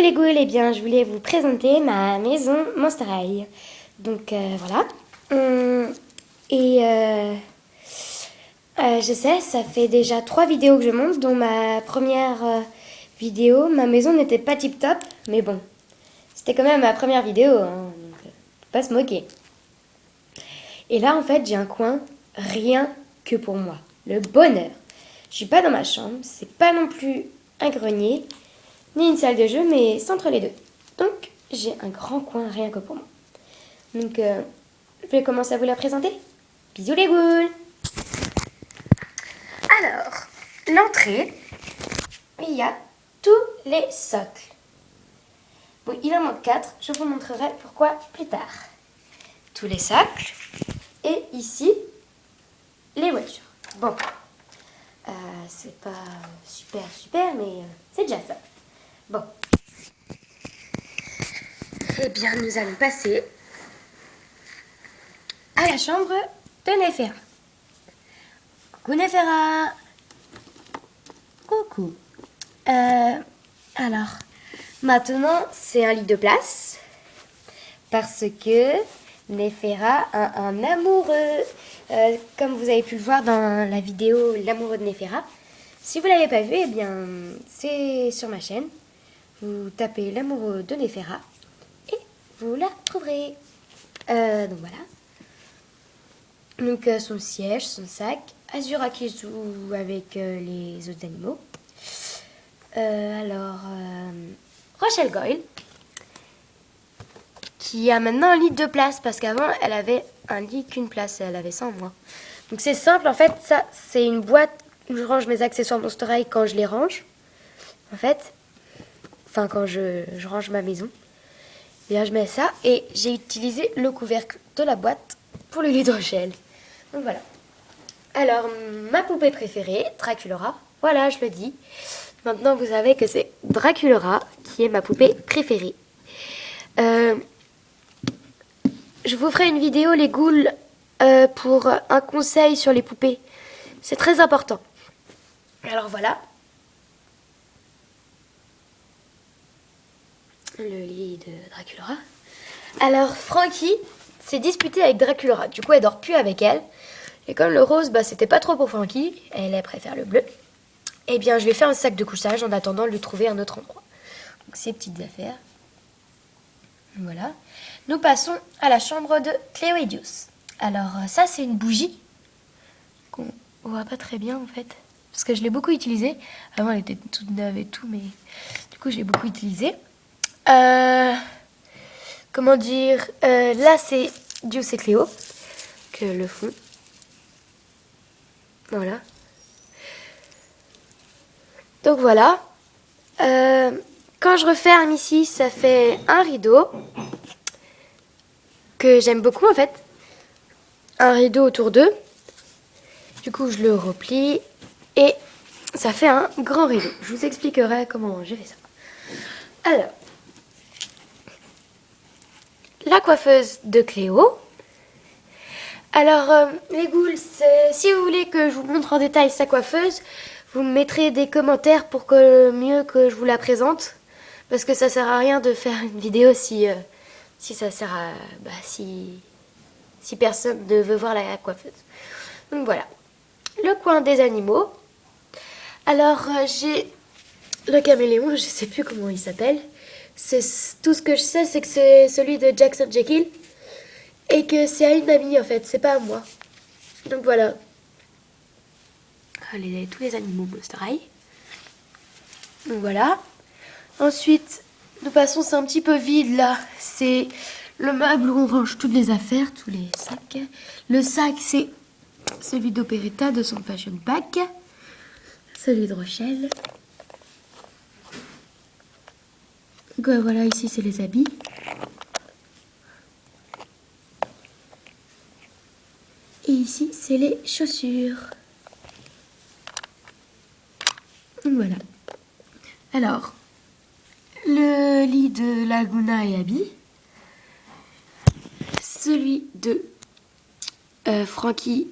Coucou les ghouls, eh bien je voulais vous présenter ma maison Monster High. Donc voilà. Et je sais, ça fait déjà 3 vidéos que je monte, dont ma première vidéo, ma maison n'était pas tip top, mais bon, c'était quand même ma première vidéo, hein, donc faut pas se moquer. Et là en fait j'ai un coin rien que pour moi, le bonheur. Je suis pas dans ma chambre, c'est pas non plus un grenier, ni une salle de jeu, mais c'est entre les deux. Donc, j'ai un grand coin rien que pour moi. Donc, je vais commencer à vous la présenter. Bisous les ghouls! Alors, l'entrée, il y a tous les socles. Bon, il en manque 4, je vous montrerai pourquoi plus tard. Tous les socles. Et ici, les voitures. Bon, c'est pas super, mais c'est déjà ça. Bon. Eh bien, nous allons passer à la chambre de Néféra. Coucou Néféra. Coucou. Alors, maintenant, c'est un lit de place parce que Néféra a un amoureux. Comme vous avez pu le voir dans la vidéo L'amoureux de Néféra. Si vous ne l'avez pas vu, eh bien, c'est sur ma chaîne. Vous tapez L'amoureux de Néféra et vous la trouverez. Donc voilà. Donc son siège, son sac, Azura qui joue avec les autres animaux. Rochelle Goyle, qui a maintenant un lit de 2 places, parce qu'avant elle avait un lit qu'une place, elle avait ça en moins. Donc c'est simple, en fait, ça c'est une boîte où je range mes accessoires Monster High quand je les range. En fait, enfin quand je range ma maison. Bien, je mets ça et j'ai utilisé le couvercle de la boîte pour le lit de Rochelle. Donc voilà. Alors, ma poupée préférée, Draculaura. Voilà, je le dis. Maintenant, vous savez que c'est Draculaura qui est ma poupée préférée. Je vous ferai une vidéo, les ghouls, pour un conseil sur les poupées. C'est très important. Alors voilà. Le lit de Draculaura. Alors, Frankie s'est disputée avec Draculaura. Du coup, elle dort plus avec elle. Et comme le rose, c'était pas trop pour Frankie, elle préfère le bleu. Eh bien, je vais faire un sac de couchage en attendant de lui trouver un autre endroit. Donc, ces petites affaires. Voilà. Nous passons à la chambre de Cléoedius. Alors, ça, c'est une bougie qu'on voit pas très bien, en fait. Parce que je l'ai beaucoup utilisée. Avant, elle était toute neuve et tout, mais du coup, je l'ai beaucoup utilisée. Comment dire, là, c'est Dios et Cléo que le font. Voilà. Donc voilà. Quand je referme ici, ça fait un rideau que j'aime beaucoup en fait. Un rideau autour d'eux. Du coup, je le replie et ça fait un grand rideau. Je vous expliquerai comment j'ai fait ça. Alors, la coiffeuse de Cléo. Alors, les ghouls, si vous voulez que je vous montre en détail sa coiffeuse, vous me mettrez des commentaires pour que mieux que je vous la présente. Parce que ça sert à rien de faire une vidéo si ça sert à... si personne ne veut voir la coiffeuse. Donc voilà. Le coin des animaux. Alors, j'ai le caméléon, je sais plus comment il s'appelle. Tout ce que je sais, c'est que c'est celui de Jackson Jekyll. Et que c'est à une amie en fait, c'est pas à moi. Donc voilà. Tous les animaux Monster High. Donc voilà. Ensuite, nous passons, c'est un petit peu vide là. C'est le meuble où on range toutes les affaires, tous les sacs. Le sac, c'est celui d'Operetta de son Fashion Pack. Celui de Rochelle. Donc voilà, ici c'est les habits. Et ici, c'est les chaussures. Voilà. Alors, le lit de Laguna et Abby. Celui de Frankie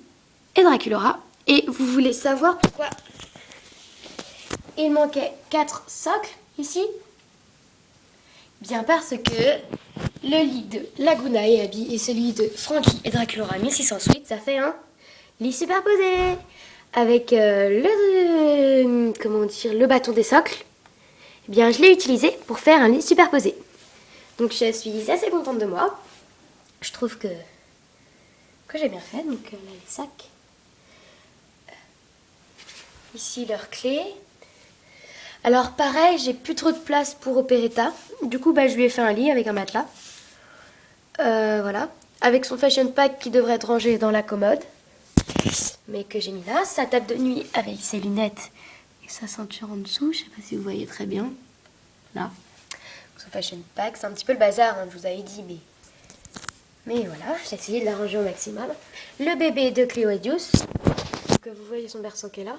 et Draculaura. Et vous voulez savoir pourquoi il manquait 4 socles ici? Bien parce que le lit de Laguna et Abby et celui de Frankie et Draculaura 1608, ça fait un lit superposé avec le bâton des socles. Eh bien, je l'ai utilisé pour faire un lit superposé. Donc, je suis assez contente de moi. Je trouve que j'ai bien fait. Donc, là, les sacs. Ici, leurs clés. Alors, pareil, j'ai plus trop de place pour Operetta. Du coup, je lui ai fait un lit avec un matelas. Voilà. Avec son fashion pack qui devrait être rangé dans la commode. Mais que j'ai mis là. Sa table de nuit avec ses lunettes et sa ceinture en dessous. Je sais pas si vous voyez très bien. Là. Son fashion pack. C'est un petit peu le bazar, hein, je vous avais dit. Mais voilà, j'ai essayé de la ranger au maximum. Le bébé de Cléo et Deuce. Que vous voyez son berceau qui est là.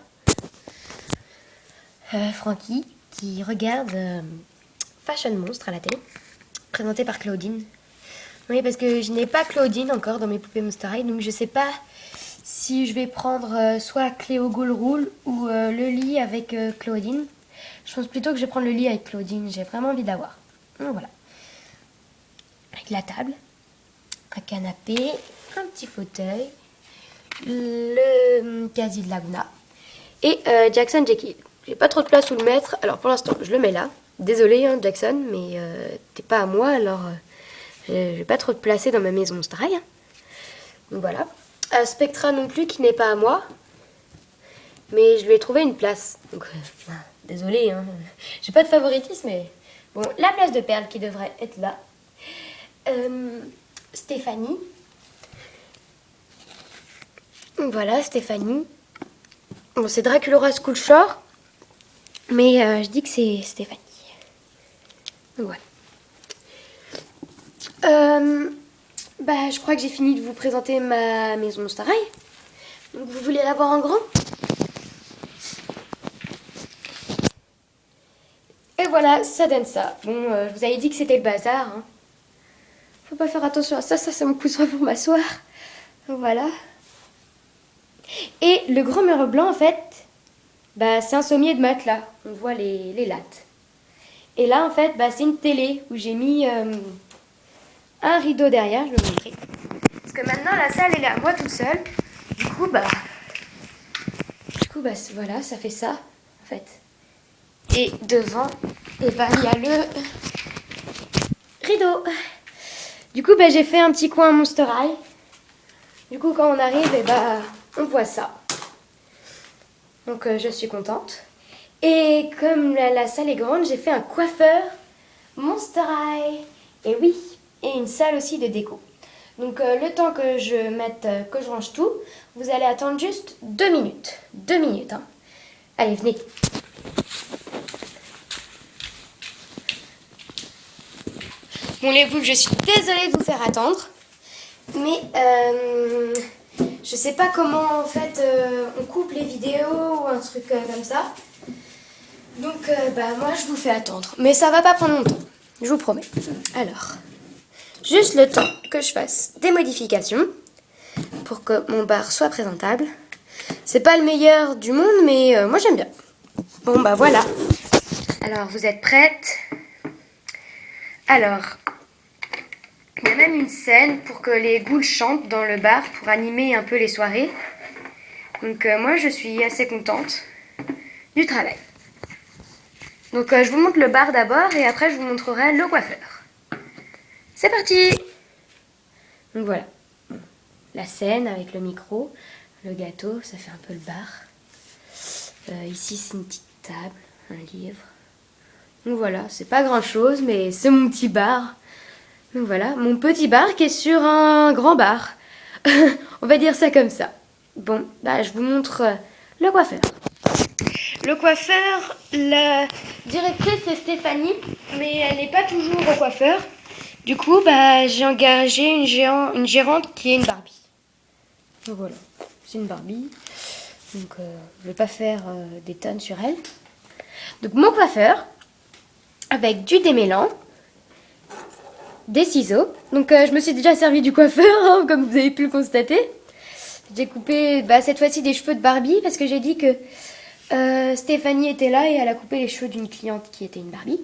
Frankie qui regarde Fashion Monstre à la télé. Présenté par Claudine. Oui, parce que je n'ai pas Claudine encore dans mes poupées Monster High, donc je sais pas si je vais prendre soit Cléo Ghoul Rule ou le lit avec Claudine. Je pense plutôt que je vais prendre le lit avec Claudine, j'ai vraiment envie d'avoir. Donc voilà. Avec la table, un canapé, un petit fauteuil, le casier de Laguna et Jackson Jekyll. J'ai pas trop de place où le mettre, alors pour l'instant je le mets là. Désolée hein, Jackson, mais t'es pas à moi, alors... j'ai pas trop de placé dans ma maison Monster High. Donc voilà. Spectra non plus qui n'est pas à moi. Mais je lui ai trouvé une place. Donc désolée, hein. J'ai pas de favoritisme, mais bon, la place de Perle qui devrait être là. Stéphanie. Donc voilà, Stéphanie. Bon, c'est Draculaura School Shore. Mais je dis que c'est Stéphanie. Donc voilà. Je crois que j'ai fini de vous présenter ma maison Monster High. Donc vous voulez la voir en grand? Et voilà, ça donne ça. Bon, je vous avais dit que c'était le bazar. Hein. Faut pas faire attention à ça, ça c'est mon coussin pour m'asseoir. Voilà. Et le grand mur blanc en fait, c'est un sommier de matelas. On voit les lattes. Et là en fait, c'est une télé où j'ai mis... un rideau derrière, je vais vous montrer. Parce que maintenant la salle elle est à moi toute seule. Du coup voilà, ça fait ça en fait. Et devant, il y a le rideau. Du coup j'ai fait un petit coin Monster High. Du coup quand on arrive, on voit ça. Donc je suis contente. Et comme la salle est grande, j'ai fait un coiffeur Monster High. Et oui, et une salle aussi de déco. Donc le temps que je range tout, vous allez attendre juste 2 minutes. 2 minutes, hein. Allez, venez. Bon les poules, je suis désolée de vous faire attendre. Mais je sais pas comment en fait on coupe les vidéos ou un truc comme ça. Donc moi je vous fais attendre. Mais ça va pas prendre longtemps, je vous promets. Alors... juste le temps que je fasse des modifications pour que mon bar soit présentable. C'est pas le meilleur du monde, mais moi j'aime bien. Bon voilà. Alors vous êtes prêtes? Alors, il y a même une scène pour que les ghouls chantent dans le bar pour animer un peu les soirées. Donc moi je suis assez contente du travail. Donc je vous montre le bar d'abord et après je vous montrerai le coiffeur. C'est parti! Donc voilà, la scène avec le micro, le gâteau, ça fait un peu le bar. Ici c'est une petite table, un livre. Donc voilà, c'est pas grand chose, mais c'est mon petit bar. Donc voilà, mon petit bar qui est sur un grand bar. On va dire ça comme ça. Bon, je vous montre le coiffeur. Le coiffeur, la directrice c'est Stéphanie, mais elle n'est pas toujours au coiffeur. Du coup, j'ai engagé une gérante qui est une Barbie. Donc voilà, c'est une Barbie. Donc je ne vais pas faire des tonnes sur elle. Donc mon coiffeur, avec du démêlant, des ciseaux. Donc je me suis déjà servi du coiffeur, hein, comme vous avez pu le constater. J'ai coupé cette fois-ci des cheveux de Barbie parce que j'ai dit que Stéphanie était là et elle a coupé les cheveux d'une cliente qui était une Barbie.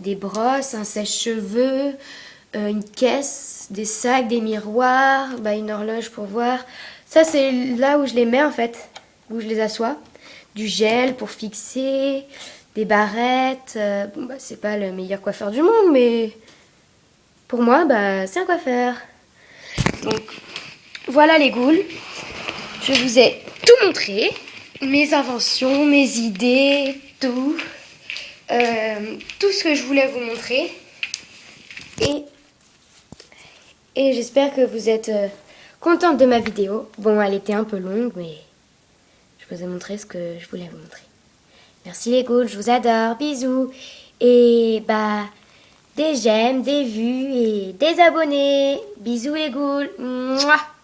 des brosses, un sèche-cheveux, une caisse, des sacs, des miroirs, une horloge pour voir. Ça, c'est là où je les mets en fait, où je les assois. Du gel pour fixer, des barrettes. C'est pas le meilleur coiffeur du monde, mais pour moi, c'est un coiffeur. Donc, voilà les ghouls. Je vous ai tout montré. Mes inventions, mes idées, tout. Tout ce que je voulais vous montrer. Et j'espère que vous êtes contente de ma vidéo. Bon, elle était un peu longue, mais je vous ai montré ce que je voulais vous montrer. Merci les ghouls, je vous adore, bisous. Et des j'aime, des vues et des abonnés. Bisous les ghouls. Mouah.